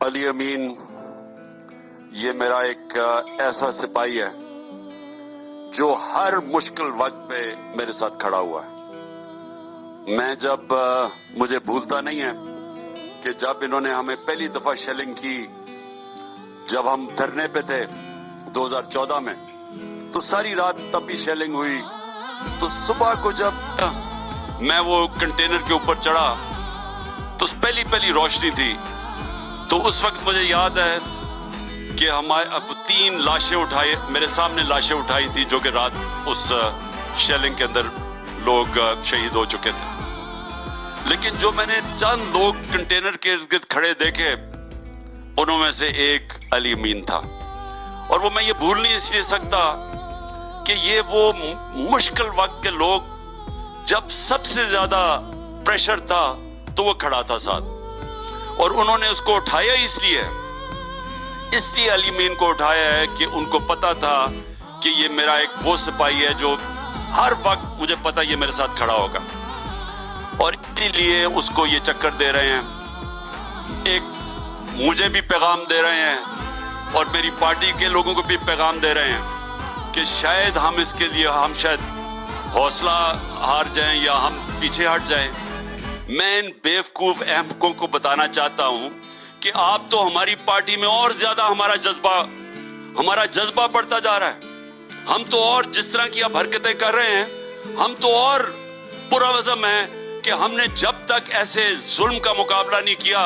अली अमीन ये मेरा एक ऐसा सिपाही है जो हर मुश्किल वक्त पे मेरे साथ खड़ा हुआ है। मैं जब मुझे भूलता नहीं है कि जब इन्होंने हमें पहली दफा शेलिंग की, जब हम धरने पे थे 2014 में, तो सारी रात तब भी शेलिंग हुई। तो सुबह को जब मैं वो कंटेनर के ऊपर चढ़ा तो पहली रोशनी थी। तो उस वक्त मुझे याद है कि हमारे अब 3 लाशें उठाई, मेरे सामने लाशें उठाई थी जो कि रात उस शेलिंग के अंदर लोग शहीद हो चुके थे। लेकिन जो मैंने चंद लोग कंटेनर के इर्द गिर्द खड़े देखे, उनमें से एक अली अमीन था। और वो मैं ये भूल नहीं इसलिए सकता कि ये वो मुश्किल वक्त के लोग, जब सबसे ज्यादा प्रेशर था तो वो खड़ा था साथ, और उन्होंने उसको उठाया इसलिए अली अमीन को उठाया है कि उनको पता था कि ये मेरा एक वो सिपाही है जो हर वक्त मुझे पता ये मेरे साथ खड़ा होगा, और इसीलिए उसको ये चक्कर दे रहे हैं। एक मुझे भी पैगाम दे रहे हैं और मेरी पार्टी के लोगों को भी पैगाम दे रहे हैं कि शायद हम इसके लिए हम शायद हौसला हार जाएं या हम पीछे हट जाएं। मैं इन बेवकूफ अहमकों को बताना चाहता हूं कि आप तो हमारी पार्टी में और ज्यादा हमारा जज्बा बढ़ता जा रहा है। हम तो और जिस तरह की आप हरकतें कर रहे हैं, हम तो और पुरअज़्म है कि हमने जब तक ऐसे जुल्म का मुकाबला नहीं किया,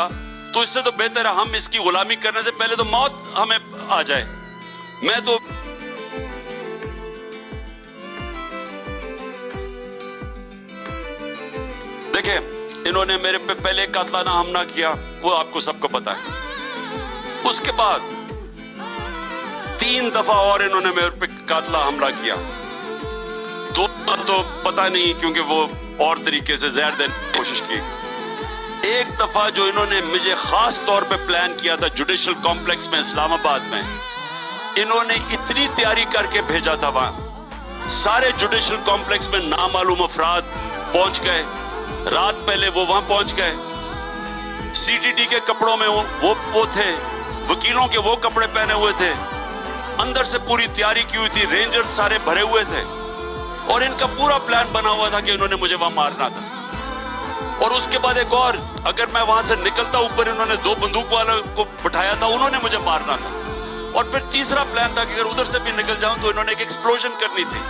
तो इससे तो बेहतर है हम इसकी गुलामी करने से पहले तो मौत हमें आ जाए। मैं तो देखिए, इन्होंने मेरे पे पहले कातलाना हमला किया, वो आपको सबको पता है। उसके बाद 3 दफा और इन्होंने मेरे पे कातला हमला किया। तो पता नहीं, क्योंकि वो और तरीके से जहर देने की कोशिश की। एक दफा जो इन्होंने मुझे खास तौर पे प्लान किया था जुडिशल कॉम्प्लेक्स में इस्लामाबाद में, इन्होंने इतनी तैयारी करके भेजा था। वहां सारे जुडिशल कॉम्प्लेक्स में नामालूम अफराद पहुंच गए। रात पहले वो वहां पहुंच गए। सीटीटी के कपड़ों में वो थे, वकीलों के वो कपड़े पहने हुए थे, अंदर से पूरी तैयारी की हुई थी, रेंजर्स सारे भरे हुए थे, और इनका पूरा प्लान बना हुआ था कि इन्होंने मुझे वहां मारना था। और उसके बाद एक और, अगर मैं वहां से निकलता, ऊपर इन्होंने 2 बंदूक वालों को बिठाया था, उन्होंने मुझे मारना था। और फिर तीसरा प्लान था कि अगर उधर से भी निकल जाऊं तो इन्होंने एक एक्सप्लोजन करनी थी।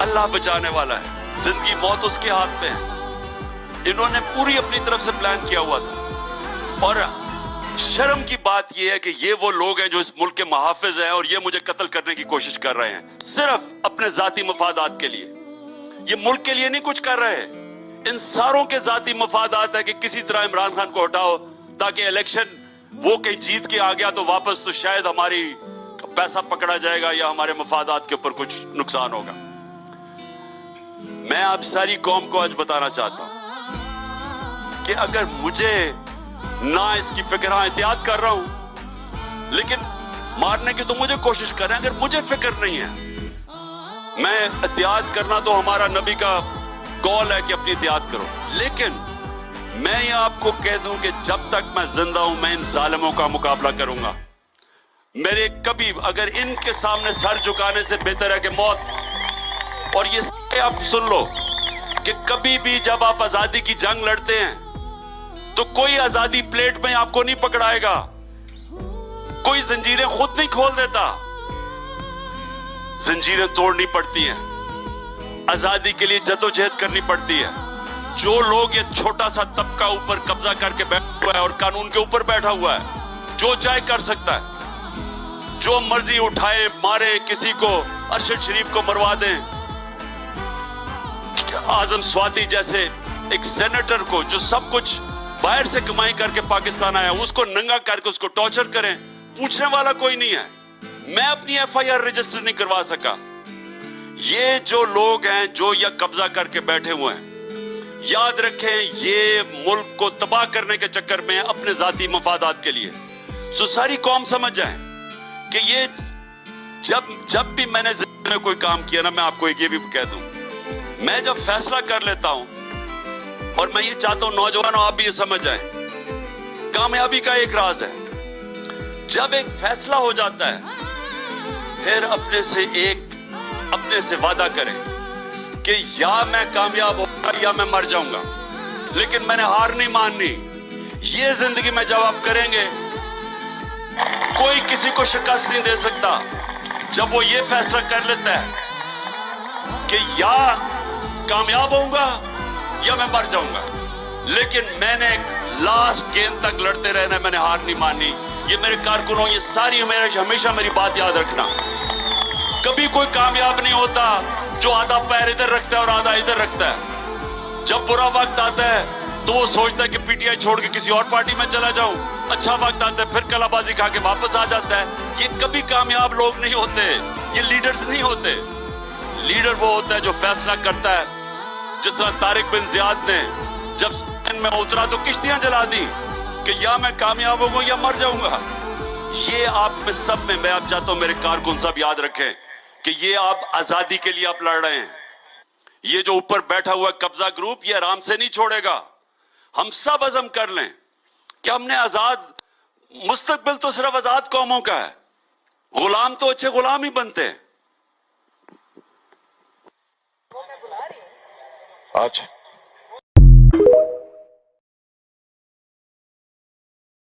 अल्लाह बचाने वाला है, जिंदगी मौत उसके हाथ में है। इन्होंने पूरी अपनी तरफ से प्लान किया हुआ था। और शर्म की बात यह है कि ये वो लोग हैं जो इस मुल्क के मुहाफिज हैं, और ये मुझे कत्ल करने की कोशिश कर रहे हैं सिर्फ अपने जाती मफादात के लिए। ये मुल्क के लिए नहीं कुछ कर रहे हैं। इन सारों के जाती मफादात है कि किसी तरह इमरान खान को हटाओ, ताकि इलेक्शन वो कहीं जीत के आ गया तो वापस तो शायद हमारी पैसा पकड़ा जाएगा या हमारे मफादात के ऊपर कुछ नुकसान होगा। मैं आप सारी कौम को आज बताना चाहता हूं कि अगर मुझे ना इसकी फिक्र, हाँ एहतियात कर रहा हूं, लेकिन मारने की तो मुझे कोशिश कर रहे हैं। अगर मुझे फिक्र नहीं है, मैं एहतियात करना तो हमारा नबी का कौल है कि अपनी एहतियात करो, लेकिन मैं ये आपको कह दूं कि जब तक मैं जिंदा हूं, मैं इन जालिमों का मुकाबला करूंगा। मेरे कभी, अगर इनके सामने सर झुकाने से बेहतर है कि मौत। और ये आप सुन लो कि कभी भी जब आप आजादी की जंग लड़ते हैं तो कोई आजादी प्लेट में आपको नहीं पकड़ाएगा, कोई जंजीरें खुद नहीं खोल देता, जंजीरें तोड़नी पड़ती हैं, आजादी के लिए जद्दोजहद करनी पड़ती है। जो लोग, ये छोटा सा तबका ऊपर कब्जा करके बैठा हुआ है और कानून के ऊपर बैठा हुआ है, जो चाहे कर सकता है, जो मर्जी उठाए मारे, किसी को अरशद शरीफ को मरवा दें, आजम स्वाति जैसे एक सेनेटर को जो सब कुछ बाहर से कमाई करके पाकिस्तान आया, उसको नंगा करके उसको टॉर्चर करें, पूछने वाला कोई नहीं है। मैं अपनी एफआईआर रजिस्टर नहीं करवा सका। ये जो लोग हैं जो यह कब्जा करके बैठे हुए हैं, याद रखें, ये मुल्क को तबाह करने के चक्कर में अपने जाती मफादात के लिए। सो सारी कौम समझ जाए कि ये जब भी मैंने जिंदगी में कोई काम किया ना, मैं आपको ये भी कह दूं, मैं जब फैसला कर लेता हूं, और मैं ये चाहता हूं नौजवानों आप भी ये समझ जाएं कामयाबी का एक राज है, जब एक फैसला हो जाता है फिर अपने से वादा करें कि या मैं कामयाब होऊंगा या मैं मर जाऊंगा, लेकिन मैंने हार नहीं माननी। ये जिंदगी में जब आप करेंगे, कोई किसी को शिकस्त नहीं दे सकता। जब वो ये फैसला कर लेता है कि या कामयाब होऊंगा या मैं मर जाऊंगा, लेकिन मैंने लास्ट गेंद तक लड़ते रहना, मैंने हार नहीं मानी। ये मेरे कारकुनों, ये सारी हमेशा मेरी बात याद रखना। कभी कोई कामयाब नहीं होता जो आधा पैर इधर रखता है और आधा इधर रखता है। जब बुरा वक्त आता है तो वो सोचता है कि पीटीआई छोड़ के किसी और पार्टी में चला जाऊं, अच्छा वक्त आता है फिर कलाबाजी खा के वापस आ जाता है। ये कभी कामयाब लोग नहीं होते, ये लीडर्स नहीं होते। लीडर वो होता है जो फैसला करता है। जिस तरह तारिक बिन जियाद ने जब सैन में उतरा तो किश्तियां जला दी कि या मैं कामयाब होऊंगा या मर जाऊंगा। ये आप में सब में मैं आप चाहता हूं मेरे कारकुन सब याद रखें कि ये आप आजादी के लिए आप लड़ रहे हैं। ये जो ऊपर बैठा हुआ कब्जा ग्रुप ये आराम से नहीं छोड़ेगा। हम सब अज़म कर लें कि हमने आजाद, मुस्तकबिल तो सिर्फ आजाद कौमों का है। गुलाम तो अच्छे गुलाम ही बनते हैं। अच्छा